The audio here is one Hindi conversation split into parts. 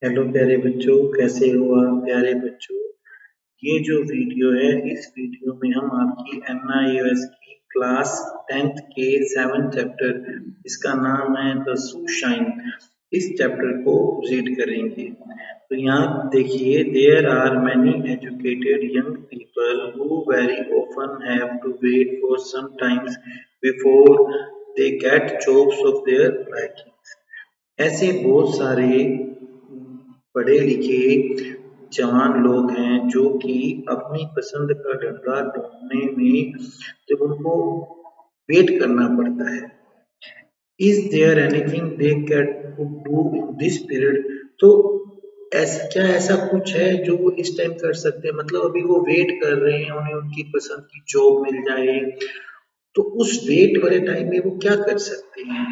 हेलो प्यारे बच्चों, कैसे हो आप प्यारे बच्चों। ये जो वीडियो है, इस वीडियो में हम आपकी NIOS की क्लास 10th के 7th चैप्टर, इसका नाम है द सनशाइन, इस चैप्टर को रीड करेंगे। तो यहाँ देखिए, there are many educated young people who very often have to wait for some times before they get jobs of their liking. ऐसे बहुत सारे पढ़े लिखे जवान लोग हैं जो कि अपनी पसंद का धंधा ढूंढने में जब उनको वेट करना पड़ता है, is there anything they can do in this period. तो ऐसा कुछ है जो वो इस टाइम कर सकते हैं, मतलब अभी वो वेट कर रहे हैं उन्हें उनकी पसंद की जॉब मिल जाए, तो उस वेट वाले टाइम में वो क्या कर सकते हैं।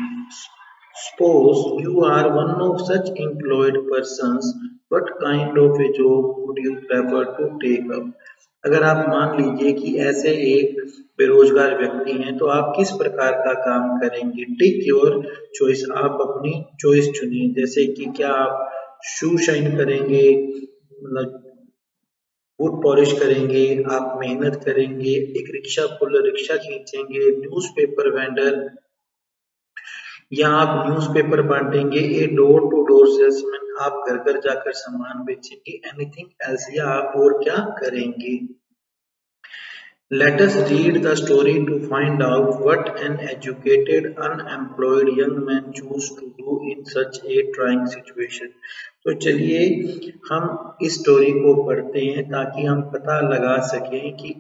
Suppose you are one of such employed persons, what kind of a job would you prefer to take up? अगर आप मान लीजिए कि ऐसे एक बेरोजगार व्यक्ति हैं, तो आप किस प्रकार का काम करेंगे। टेक योर चॉइस, आप अपनी चॉइस चुनिए। जैसे कि क्या आप शू शाइन करेंगे, मतलब बूट पॉलिश करेंगे, आप मेहनत करेंगे, एक रिक्शा पुल रिक्शा खींचेंगे, न्यूज़पेपर वेंडर, या आप न्यूज़पेपर बांटेंगे, a door to door salesman, आप घर घर जाकर सामान बेचेंगे, एनीथिंग एल्स, या आप और क्या करेंगे। Let us read the story to find out what an educated unemployed young man choose to do in such a trying situation. तो चलिए हम इस स्टोरी को पढ़ते हैं ताकि हम पता लगा सकें कि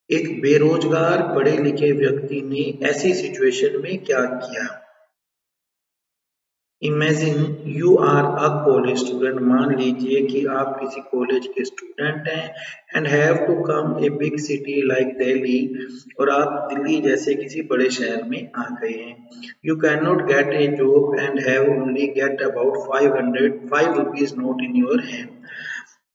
एक बेरोजगार पढ़े लिखे व्यक्ति ने ऐसी सिचुएशन में क्या किया। Imagine you are a college student, मान लीजिए कि आप किसी कॉलेज के स्टूडेंट हैं, and have to come a big city like Delhi, और आप दिल्ली जैसे किसी बड़े शहर में आ गए हैं। You can not gate A job and have only get about 5 rupees note in your hand.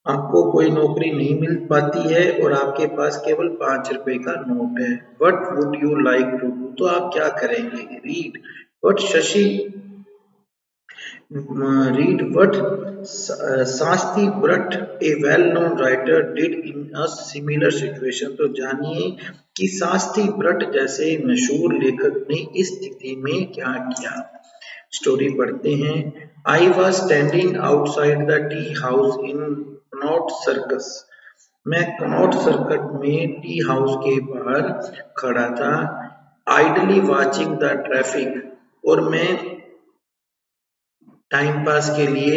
आपको कोई नौकरी नहीं मिल पाती है और आपके पास केवल 5 रुपए का नोट है। What would you like to do, तो आप क्या करेंगे। Read what Shashi read what Sasti Bhatt, a well-known writer, did in a similar situation। तो जानिए कि शास्त्री भट्ट जैसे मशहूर लेखक ने इस स्थिति में क्या किया। स्टोरी पढ़ते हैं। I was standing outside the tea house in Connaught circus. मैं कनॉट सर्कट में टी हाउस के बाहर खड़ा था। आइडली वॉचिंग द ट्रैफिक, और मैं टाइम पास के लिए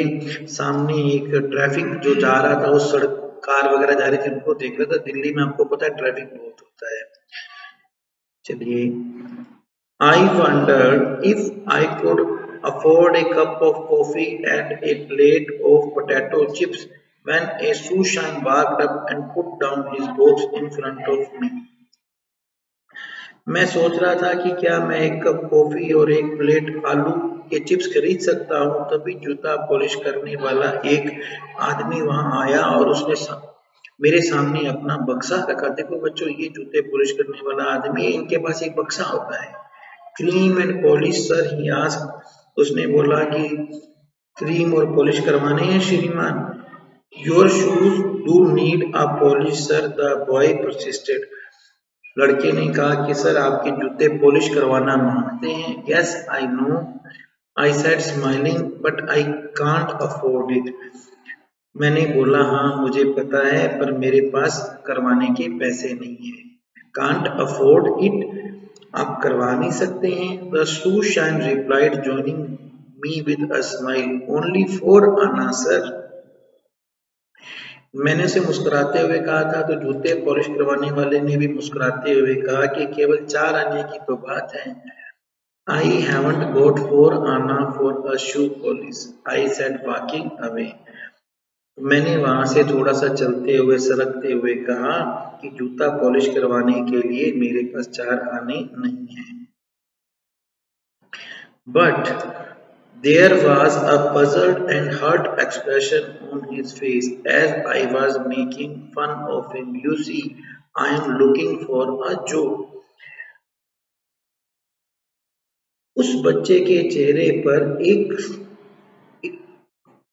सामने एक ट्रैफिक जो जा रहा था, उस सड़क कार वगैरह जा रही थी, उनको देख रहा था। दिल्ली में आपको पता है ट्रैफिक बहुत होता है। चलिए, I wondered if I could afford a cup of coffee and a plate of potato chips when a shoeshine walked up and put down his box in front of me. मैं सोच रहा था कि क्या मैं एक कप कॉफी और एक प्लेट आलू के चिप्स खरीद सकता हूँ। तभी जूता पॉलिश करने वाला एक आदमी वहां आया और उसने मेरे सामने अपना बक्सा रखा। देखो बच्चों, ये जूते पॉलिश करने वाला आदमी है, इनके पास एक बक्सा होता है। Cream and polish sir, he asked, उसने बोला कि क्रीम और पॉलिश करवाने हैं श्रीमान। Your shoes do need a polish sir, the boy persisted. लड़के ने कहा कि सर, आपके जूते पॉलिश करवाना मांगते हैं। Yes I know, I said smiling, but I can't afford it. मैंने बोला, हाँ मुझे पता है, पर मेरे पास करवाने के पैसे नहीं है। कांट अफोर्ड इट, आप करवा नहीं सकते हैं। The shoeshine replied joining me with a smile, only four anna sir. मैंने उसे मुस्कुराते हुए कहा था, तो जूते पॉलिश करवाने वाले ने भी मुस्कुराते हुए कहा कि केवल 4 आने की तो बात है। आई हैवंट गोट 4 आना for a shoe polish, I said walking away. मैंने वहां से थोड़ा सा चलते हुए सरकते हुए कहा कि जूता पॉलिश करवाने के लिए मेरे पास 4 आने नहीं है। But there was a puzzled and hurt expression on his face as I was making fun of him. You see, I am looking for a job. उस बच्चे के चेहरे पर एक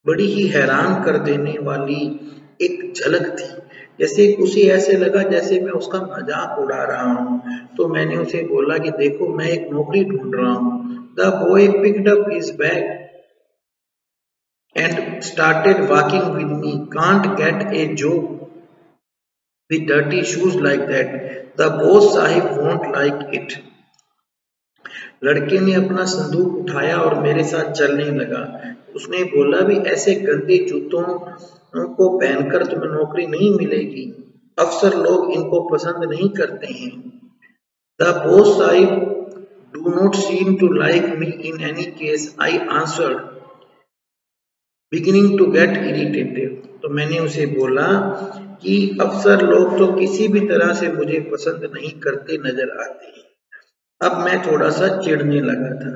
बड़ी ही हैरान कर देने वाली एक झलक थी। जैसे उसे ऐसे लगा जैसे मैं उसका मजाक उड़ा रहा हूँ। तो मैंने उसे बोला कि देखो मैं एक नौकरी ढूंढ रहा हूँ। The boy picked up his bag and started walking with me. Can't get a job with dirty shoes like that. The boss sahib won't like it. लड़के ने अपना संदूक उठाया और मेरे साथ चलने लगा। उसने बोला भी ऐसे गंदे जूतों को पहनकर तुम्हें नौकरी नहीं मिलेगी। अक्सर लोग इनको पसंद नहीं करते हैं। The boss Sahib do not seem to like me in any case, I answered, beginning to get irritated. तो मैंने उसे बोला कि अक्सर लोग तो किसी भी तरह से मुझे पसंद नहीं करते नजर आते हैं। अब मैं थोड़ा सा चिढ़ने लगा था।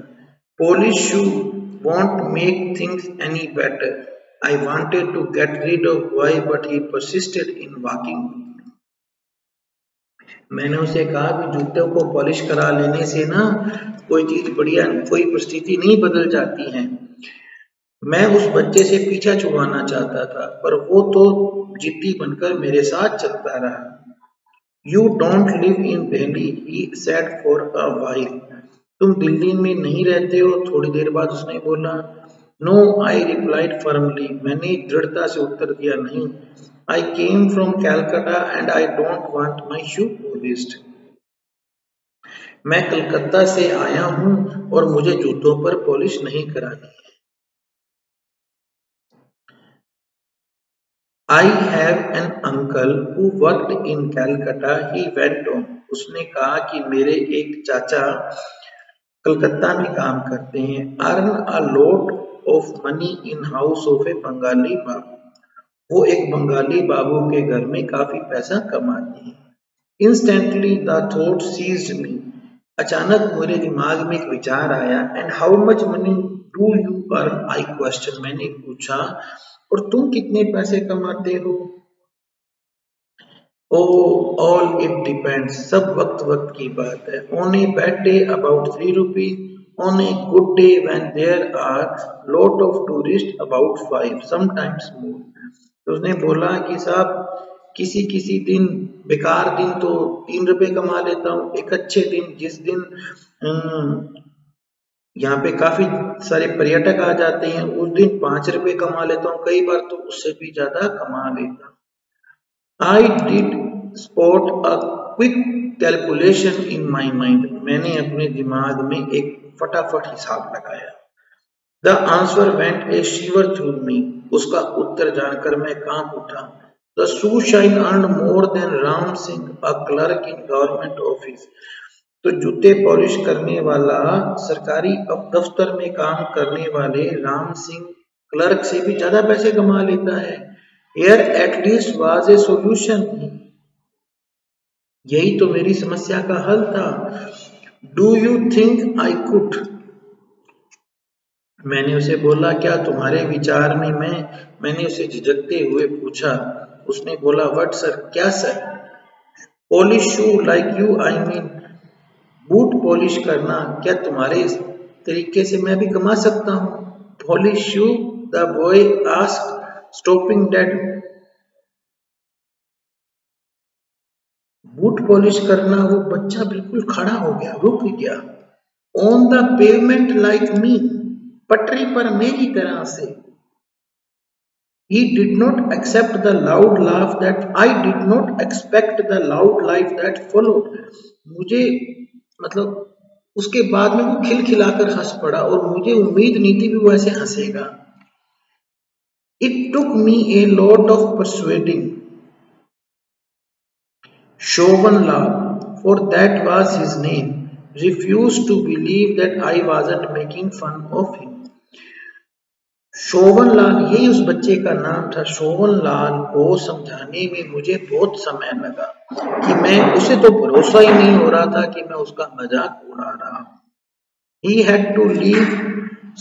Polish shoe won't make things any better. I wanted to get rid of boy, but he persisted in walking. मैंने उसे कहा कि जूतों को पॉलिश करा लेने से ना कोई चीज बढ़िया, कोई परिस्थिति नहीं बदल जाती है। मैं उस बच्चे से पीछा छुड़वाना चाहता था, पर वो तो जिद्दी बनकर मेरे साथ चलता रहा। You don't live in Delhi, he said for a while. तुम दिल्ली में नहीं रहते हो, थोड़ी देर बाद उसने बोला। No, I replied firmly. मैंने दृढ़ता से उत्तर दिया, नहीं। I came from Calcutta and I don't want my shoe polished. मैं कलकत्ता से आया हूँ और मुझे जूतों पर पॉलिश नहीं करानी है। I have an uncle who worked in Calcutta. He went on. उसने कहा कि मेरे एक चाचा कलकत्ता में काम करते हैं। Earn a lot of money in house of a Bengali बाबू। वो एक बंगाली बाबू के घर में काफी पैसा कमाते हैं। Instantly the thought seized me. अचानक मेरे दिमाग में एक विचार आया। And how much money do you earn? I questioned. मैंने पूछा और तुम कितने पैसे कमाते हो? Oh, all it depends. सब वक्त वक्त की बात है। On a bad day about 3 rupees. On a good day when there are lot of tourists about 5, sometimes more. तो उसने बोला कि साहब किसी किसी दिन, बेकार दिन तो 3 रुपए कमा लेता हूँ। एक अच्छे दिन जिस दिन यहाँ पे काफी सारे पर्यटक आ जाते हैं, उस दिन 5 रुपए कमा लेता हूँ। कई बार तो उससे भी ज्यादा कमा लेता हूँ। I did spot a quick calculation in my mind. मैंने अपने दिमाग में एक फटाफट हिसाब लगाया। The answer went a shiver through me. उसका उत्तर जानकर मैं कांप उठा। The shoe shine earned more than Ram Singh, a clerk in government office. तो जूते पॉलिश करने वाला सरकारी दफ्तर में काम करने वाले राम सिंह क्लर्क से भी ज्यादा पैसे कमा लेता है। Here at least was a solution. यही तो मेरी समस्या का हल था। Do you think I could? मैंने उसे बोला क्या तुम्हारे विचार में मैंने उसे झिझकते हुए पूछा। उसने बोला व्हाट सर? क्या sir? Polish shoe like you, I mean boot polish करना क्या तुम्हारे तरीके से मैं भी कमा सकता हूँ? Polish shoe, the boy asked stopping dead. Boot polish करना, वो बच्चा बिल्कुल खड़ा हो गया, रुक गया। On the pavement like me, पटरी पर मेरी तरह से। He did not accept the loud laugh that I did not expect the loud laugh that followed. मुझे मतलब उसके बाद में वो खिलखिलाकर हंस पड़ा और मुझे उम्मीद नहीं थी कि वो ऐसे हंसेगा। It took me a lot of persuading. Shovan Lal, for that was his name, refused to believe that I wasn't making fun of him. शोभन लाल, यही उस बच्चे का नाम था। शोभन लाल को समझाने में मुझे बहुत समय लगा कि मैं उसे तो भरोसा ही नहीं हो रहा था कि मैं उसका मजाक उड़ा रहा हूँ। He had to leave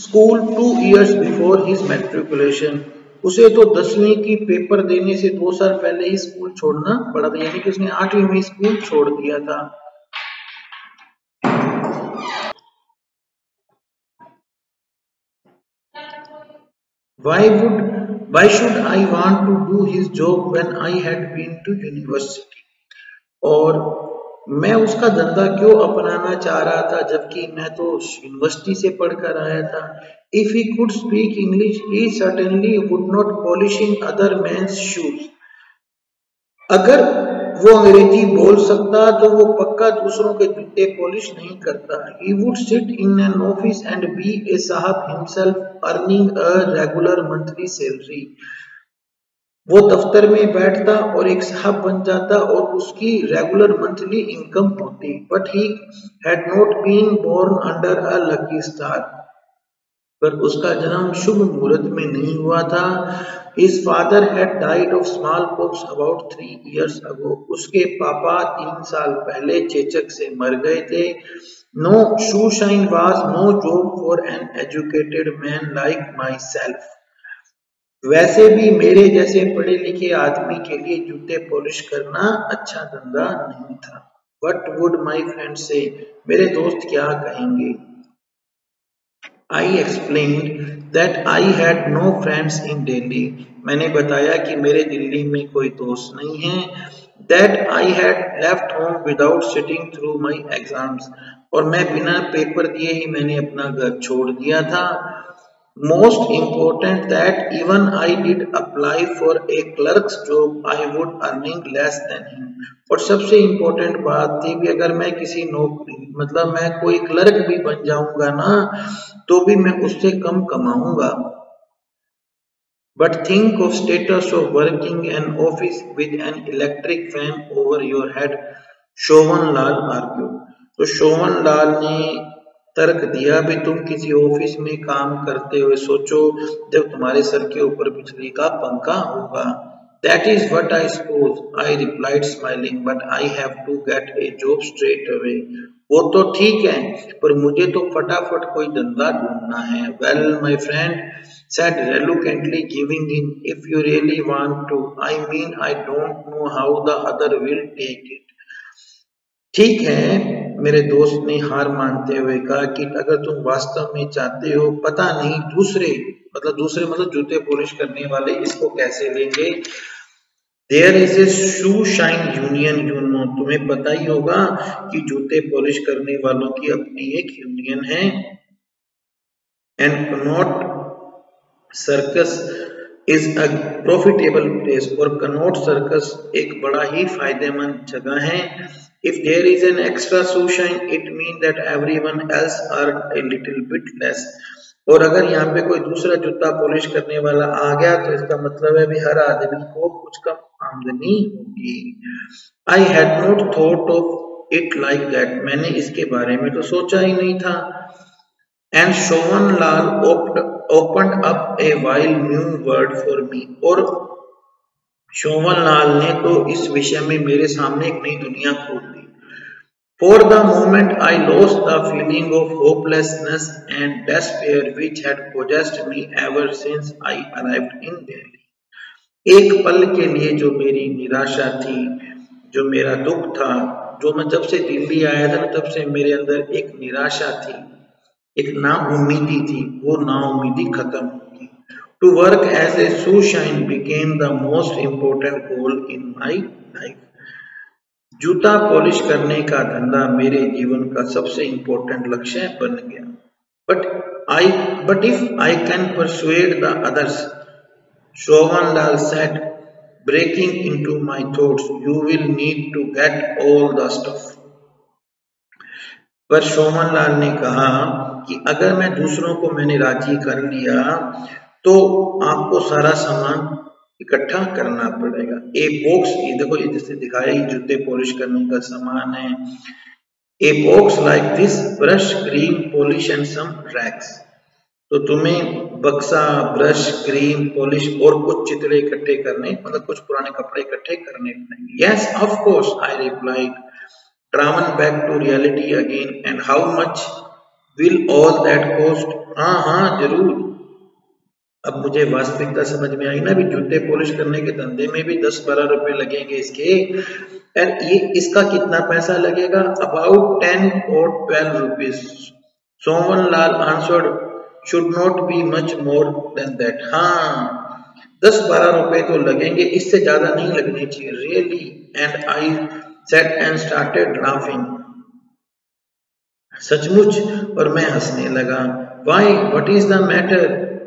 school 2 years before his matriculation. उसे तो 10वीं की पेपर देने से 2 साल पहले ही स्कूल छोड़ना पड़ा था, यानी कि उसने 8वीं में स्कूल छोड़ दिया था। why should I want to do his job when I had been to university? और मैं उसका धंधा क्यों अपनाना चाह रहा था जबकि मैं तो यूनिवर्सिटी से पढ़कर आया था। If he could speak English he certainly would not polishing other man's shoes. अगर वो अंग्रेजी बोल सकता तो वो पक्का दूसरों के जूते पॉलिश नहीं करता। He would sit in an office and be a साहब himself, earning a regular monthly salary. वो दफ्तर में बैठता और एक साहब बन जाता और उसकी रेगुलर मंथली इनकम होती। But he had not been born under a lucky star. पर उसका जन्म शुभ मुहूर्त में नहीं हुआ था। His father had died of smallpox about 3 years ago. उसके पापा 3 साल पहले चेचक से मर गए थे। No shoeshine was no job for an educated man like myself. वैसे भी मेरे जैसे पढ़े लिखे आदमी के लिए जूते पॉलिश करना अच्छा धंधा नहीं था। What would my friends say? मेरे दोस्त क्या कहेंगे? I explained that I had no friends in Delhi. मैंने बताया कि मेरे दिल्ली में कोई दोस्त नहीं है। That I had left home without sitting through my exams. और मैं बिना पेपर दिए ही मैंने अपना घर छोड़ दिया था। Most important that even I did apply for a clerk's job, I would earning less than him. और सबसे इम्पोर्टेंट बात थी भी अगर मैं किसी नौकरी मतलब मैं कोई क्लर्क भी बन जाऊंगा ना तो भी मैं उससे कम कमाऊंगा। But think of status of working an office with an electric fan over your head, Shobhan Lal argued. तो शोभन लाल ने तर्क दिया भी तुम किसी ऑफिस में काम करते हुए सोचो जब तुम्हारे सर के ऊपर बिजली का पंखा होगा। That is what I suppose, I replied smiling, but I have to get a job straight away. वो तो ठीक है पर मुझे तो फटाफट कोई धंधा ढूंढना है। Well, my friend said reluctantly giving in. If you really want to, I mean I don't know how the other will take it. ठीक है, मेरे दोस्त ने हार मानते हुए कहा कि अगर तुम वास्तव में चाहते हो, पता नहीं दूसरे मतलब जूते पॉलिश करने वाले इसको कैसे लेंगे। There is a shoe shine union, you know, तुम्हें पता ही होगा कि जूते पॉलिश करने वालों की अपनी एक यूनियन है। And Connaught circus is a profitable place और कनॉट सर्कस एक बड़ा ही फायदेमंद जगह है। If there is an extra shoe shine, it means that everyone else earn a little bit less. और अगर यहाँ पे कोई दूसरा जूता पॉलिश करने वाला आ गया तो इसका मतलब है भी हर आदमी को कुछ कम आमदनी होगी। I had not thought of it like that. मैंने इसके बारे में तो सोचा ही नहीं था। And Shovan Lal opened up a wild new world for me. और शोभन लाल ने तो इस विषय में मेरे सामने एक नई दुनिया खोल दी। For the moment I lost the feeling of hopelessness and despair which had possessed me ever since I arrived in Delhi. एक पल के लिए जो मेरी निराशा थी, जो मेरा दुख था, जो मैं जब से दिल्ली आया था तब से मेरे अंदर एक निराशा थी, एक नाउम्मीदी थी, वो नाउम्मीदी खत्म होगी। To work as a shoe shine became the most important goal in my life. जूता पॉलिश करने का धंधा मेरे जीवन का सबसे इम्पोर्टेंट लक्ष्य बन गया। But if I can persuade the others, Shovan Lal said, breaking into my thoughts, you will need to get all the stuff. पर शोभन लाल ने कहा कि अगर मैं दूसरों को मैंने राजी कर लिया तो आपको सारा सामान इकट्ठा करना पड़ेगा। ए बॉक्स, ये देखो ये जैसे दिखाया ये जूते पॉलिश करने का सामान है। A box like this, brush, cream, polish and some racks. तो तुम्हें बक्सा, ब्रश, क्रीम, पॉलिश और कुछ चितड़े इकट्ठे करने मतलब कुछ पुराने कपड़े इकट्ठे करने पड़ेंगे। Yes of course, I replied, travel back to reality again, and how much will all that cost? हाँ जरूर। अब मुझे वास्तविकता समझ में आई ना भी जूते पॉलिश करने के धंधे में भी 10-12 रुपए लगेंगे इसके। एंड ये इसका कितना पैसा लगेगा? About 10 or 12 rupees. Soman Lal answered should not be much more than that. हाँ, 10-12 रुपए तो लगेंगे, इससे ज्यादा नहीं लगने चाहिए. Really? And I sat and started laughing. सचमुच. और मैं हंसने लगा. Why? What is the matter?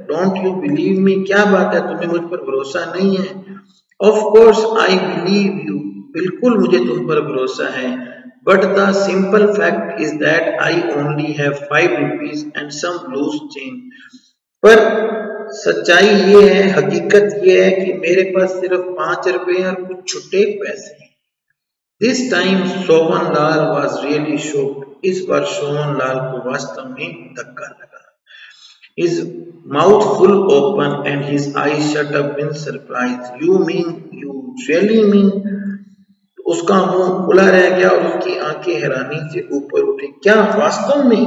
Don't you believe me? क्या बात है, तुम्हें मुझ पर भरोसा नहीं है? Of course I believe you. बिल्कुल मुझे तुम पर भरोसा है. But the simple fact is that I only have 5 rupees and some loose change. पर सच्चाई ये है, हकीकत ये है कि मेरे पास सिर्फ 5 रुपए और कुछ छुट्टे पैसे हैं. This time Shobhan Lal was really shocked. इस बार शोभन लाल को वास्तव में धक्का लगा. His mouth full open and his eyes shut up in surprise. You mean, you really mean? उसका मुंह खुला रह गया और उसकी आंखें हैरानी से ऊपर उठी. क्या वास्तव में?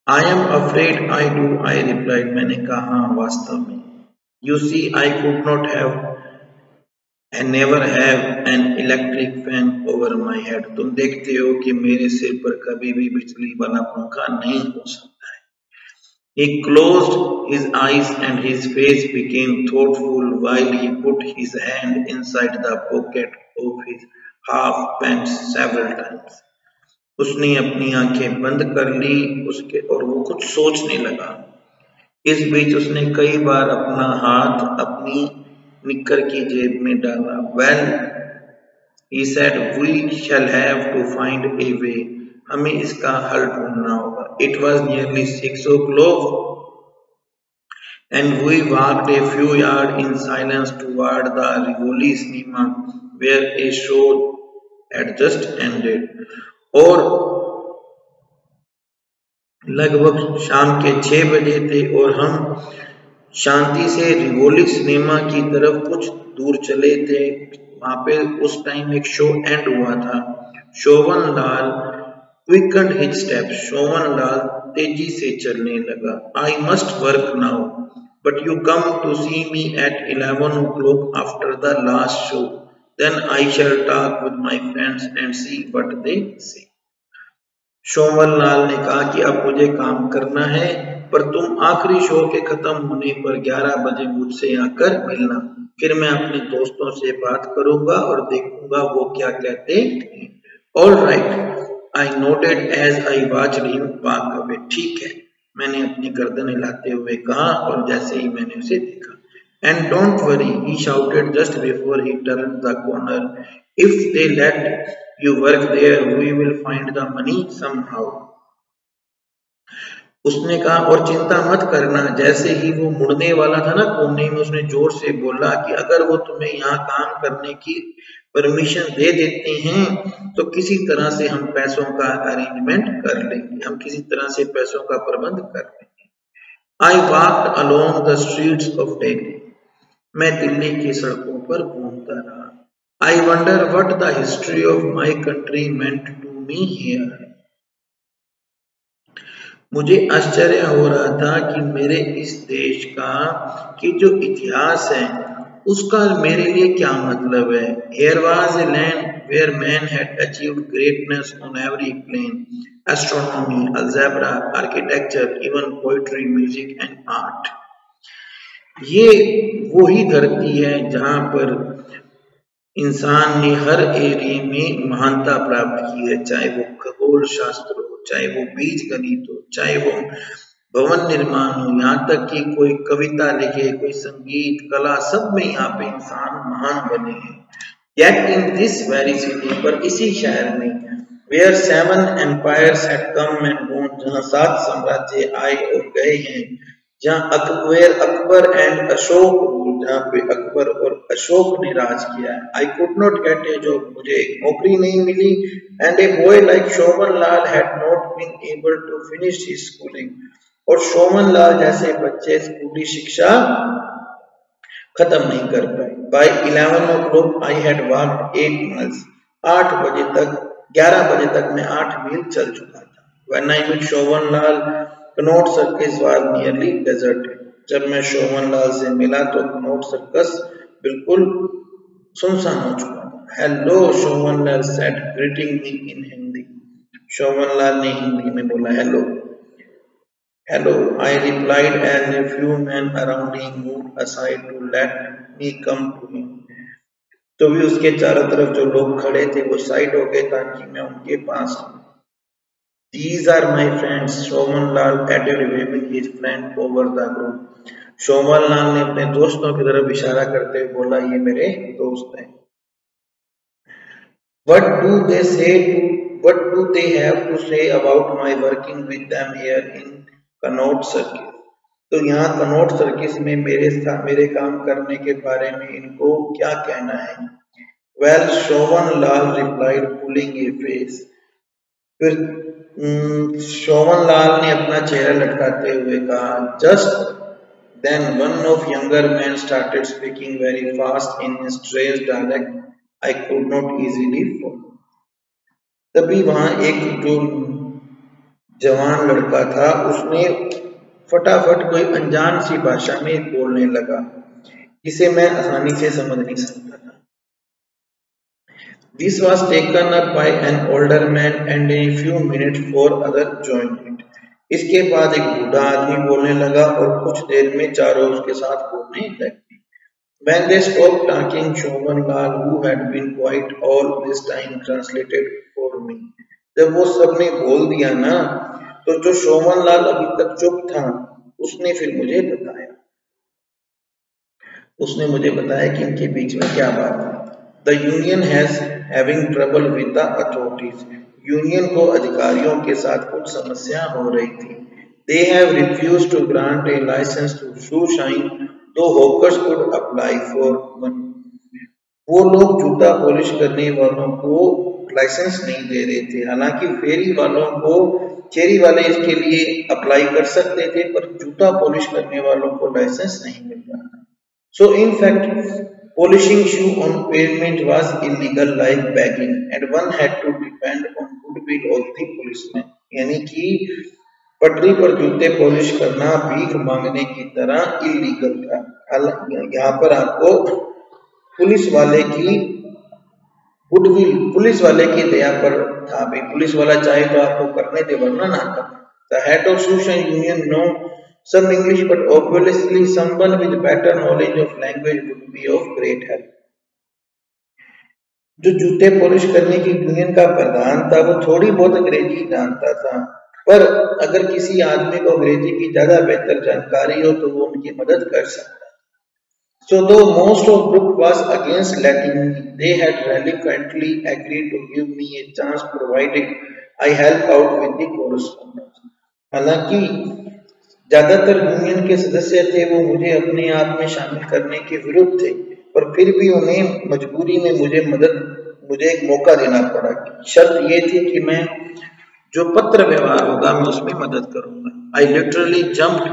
I am afraid I do, I replied. मैंने कहा हाँ वास्तव में. You see, I could not have and never have an electric fan over my head. तुम देखते हो कि मेरे सिर पर कभी भी बिजली वाला पंखा नहीं हो सकता है. He closed his eyes and his face became thoughtful while he put his hand inside the pocket of his half pants several times. उसने अपनी आंखें बंद कर ली उसके और वो कुछ सोचने लगा. इस बीच उसने कई बार अपना हाथ अपनी निक्कर की जेब में डाला. Well, he said, we shall have to find a way. हमें इसका हल ढूंढना होगा. It was nearly 6 o'clock and we walked a few yards in silence toward the Rivoli cinema where a show had just ended. और लगभग शाम के 6 बजे थे और हम शांति से रिवोली सिनेमा की तरफ कुछ दूर चले थे. वहां पे उस टाइम एक शो एंड हुआ था. शोभन लाल क्विकन्ड हिज स्टेप्स. शोभन लाल तेजी से चलने लगा. I must work now but you come to see me at 11 o'clock after the last show. Then I shall talk with my friends and see what they say. Shobhan Lal ने कहा कि अब मुझे काम करना है, पर तुम आखिरी शो के खत्म होने पर 11 बजे मुझसे आकर मिलना. फिर मैं अपने दोस्तों से बात करूंगा और देखूंगा वो क्या कहते हैं. All right, I noted as I watched him walk away. ठीक है, मैंने अपनी गर्दन हिलाते हुए कहा और जैसे ही मैंने उसे देखा. And don't worry, he shouted just before he turned the corner. If they let you work there, we will find the money somehow. उसने कहा और चिंता मत करना. जैसे ही वो मुड़ने वाला था ना कोने में, उसने जोर से बोला कि अगर वो तुम्हें यहाँ काम करने की परमिशन दे देते हैं तो किसी तरह से हम पैसों का अरेंजमेंट कर लेंगे. हम किसी तरह से पैसों का प्रबंध कर लेंगे. I walked along the streets of Delhi. मैं दिल्ली की सड़कों पर घूमता रहा. I wonder what the history of my country meant to me here. मुझे आश्चर्य हो रहा था कि मेरे इस देश का कि जो इतिहास है उसका मेरे लिए क्या मतलब है. Here was a land where man had achieved greatness on every plane. Astronomy, algebra, architecture, even poetry, music and art. ये वही धरती है जहाँ पर इंसान ने हर एरिया में महानता प्राप्त की है. चाहे वो खगोल शास्त्र हो, चाहे वो बीज गणित हो, चाहे वो भवन निर्माण हो, यहाँ तक कि कोई कविता लिखे, कोई संगीत कला, सब में यहाँ पे इंसान महान बने हैं. Yet in this very city, पर इसी शहर में where 7 empires had come and gone, जहाँ 7 साम्राज्य आए और गए हैं, जहाँ अकबर एंड अशोक, जहाँ पे अकबर और अशोक ने राज किया है. I could not get a job, मुझे एक नौकरी नहीं मिली. And a boy like Shobhan Lal had not been able to finish his schooling. और शोभन लाल जैसे बच्चे स्कूली शिक्षा खत्म नहीं कर पाए. By 11 o'clock I had walked 8 miles. 8 बजे तक 11 बजे तक मैं 8 मील चल चुका था. When I met Shobhan Lal, Connaught circus was nearly deserted. जब मैं शोभन लाल से मिला तो कनॉट सर्कस बिल्कुल सुनसान हो चुका था. Hello, Shobhan Lal said, greeting me in Hindi. Shobhan Lal ने हिंदी में बोला hello. Hello, I replied as a few men around him moved aside to let me come to him. तो भी उसके चारों तरफ जो लोग खड़े थे वो साइड हो गए ताकि मैं उनके पास आऊं. These are my friends, Shoman Lal added waving his friend over the group. Shoman Lal ने अपने दोस्तों की तरफ इशारा करते हुए बोला, ये मेरे दोस्त हैं. What do they say to, what do they have to say about my working with them here in Connaught Circus? तो यहाँ कनॉट सर्किस में मेरे काम करने के बारे में इनको क्या कहना है? Well, Shobhan Lal replied, pulling a face. फिर शोभन लाल ने अपना चेहरा लटकाते हुए कहा, Just then one of younger men started speaking very fast in a strange dialect I could not easily follow. तभी वहां एक जो जवान लड़का था उसने फटाफट कोई अनजान सी भाषा में बोलने लगा जिसे मैं आसानी से समझ नहीं सकता था. This was taken up by an older man and in a few minutes four others joined it. इसके बाद एक बूढ़ा आदमी बोलने लगा और कुछ देर में चारों उसके साथ बोलने लगे. When they stopped talking, Shoman Lal, who had been quiet all this time, translated for me. जब वो सबने बोल दिया ना, तो जो शोमन लाल अभी तक चुप था, उसने फिर मुझे बताया कि इनके बीच में क्या बात है. The union has having trouble with the authorities. Union को अधिकारियों के साथ कुछ समस्या हो रही थी. They have refused to grant a license to shoe shine, though hawkers could apply for one. वो लोग जूता पॉलिश करने वालों को लाइसेंस नहीं दे रहे थे, हालांकि फेरी वाले इसके लिए अप्लाई कर सकते थे, पर जूता पॉलिश करने वालों को लाइसेंस नहीं मिल रहा था. So in fact, polishing shoe on pavement was illegal like begging, and one had to depend on goodwill of the policeman. यानी कि पटरी पर जूते पॉलिश करना भीख मांगने की तरह इलीगल था. यहाँ पर आपको पुलिस वाले की दया पर था. भाई पुलिस वाला चाहे तो आपको करने दे, वरना ना कर. The head of Shoe Shine Union know some English, but obviously someone with better knowledge of language would be of great help. जो जूते पॉलिश करने की यूनियन का प्रधान था वो थोड़ी बहुत अंग्रेजी जानता था, पर अगर किसी आदमी को अंग्रेजी की ज्यादा बेहतर जानकारी हो तो वो उनकी मदद कर सकता. So though most of group was against letting me, they had reluctantly agreed to give me a chance provided I help out with the correspondence. हालांकि ज्यादातर यूनियन के सदस्य थे वो मुझे अपने आप में शामिल करने के विरुद्ध थे, पर फिर भी उन्हें मजबूरी में मुझे एक मौका देना पड़ा. शर्त ये थी कि मैं जो पत्र व्यवहार होगा मैं उसमें मदद करूंगा. I literally jumped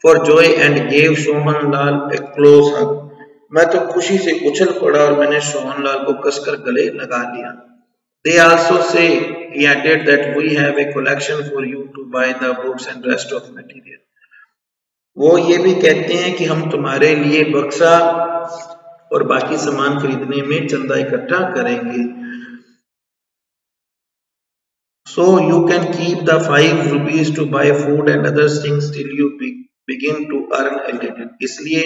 for joy and gave Shoman Lal a close hug. मैं तो खुशी से उछल पड़ा और मैंने शोमन लाल को कसकर गले लगा लिया. They also say, he added, that we have a collection for you to buy the books and rest of material. वो ये भी कहते हैं कि हम तुम्हारे लिए बक्सा और बाकी सामान खरीदने में चंदा इकट्ठा करेंगे. So you can keep the 5 rupees to buy food and other things till you begin to earn a little. इसलिए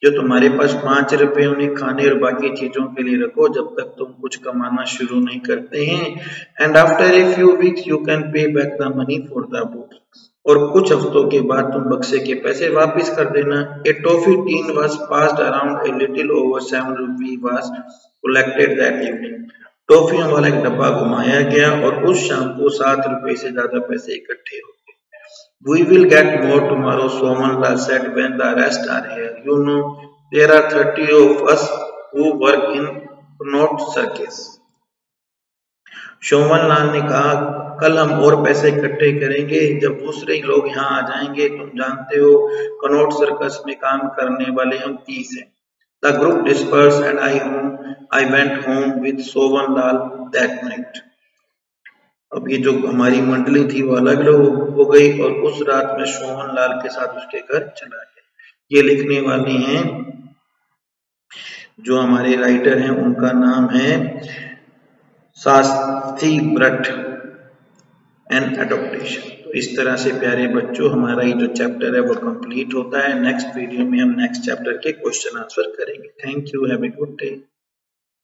जो तुम्हारे पास 5 रुपए उन्हें खाने और बाकी चीजों के लिए रखो जब तक तुम कुछ कमाना शुरू नहीं करते हैं. And after a few weeks you can pay back the money for the book. और कुछ हफ्तों के बाद तुम बक्से के पैसे वापस कर देना. A toffee tin was passed around. A little over 7 rupees was collected that evening. टॉफियों वाला एक डब्बा घुमाया गया और उस शाम को 7 रुपए से ज्यादा पैसे इकट्ठे हो गए. We will get more tomorrow, Shoman Lal said when the rest are here. You know, there are 30 of us who work in Connaught Circus. Shoman Lal ने कहा, कल हम और पैसे इकट्ठे करेंगे जब दूसरे लोग यहाँ आ जाएंगे. तुम जानते हो कनॉट सर्कस में काम करने वाले हम 30 हैं. The group dispersed and I went home with Shoman Lal that night. अब ये जो हमारी मंडली थी वो अलग अलग हो गई और उस रात में शोमन लाल के साथ उसके घर चला गया. ये लिखने वाले हैं जो हमारे राइटर हैं, उनका नाम है शास्त्री भट्ट, एन एडॉप्टेशन. इस तरह से प्यारे बच्चों हमारा ये जो चैप्टर है वो कंप्लीट होता है। नेक्स्ट वीडियो में हम नेक्स्ट चैप्टर के क्वेश्चन आंसर करेंगे। Thank you, have a good day.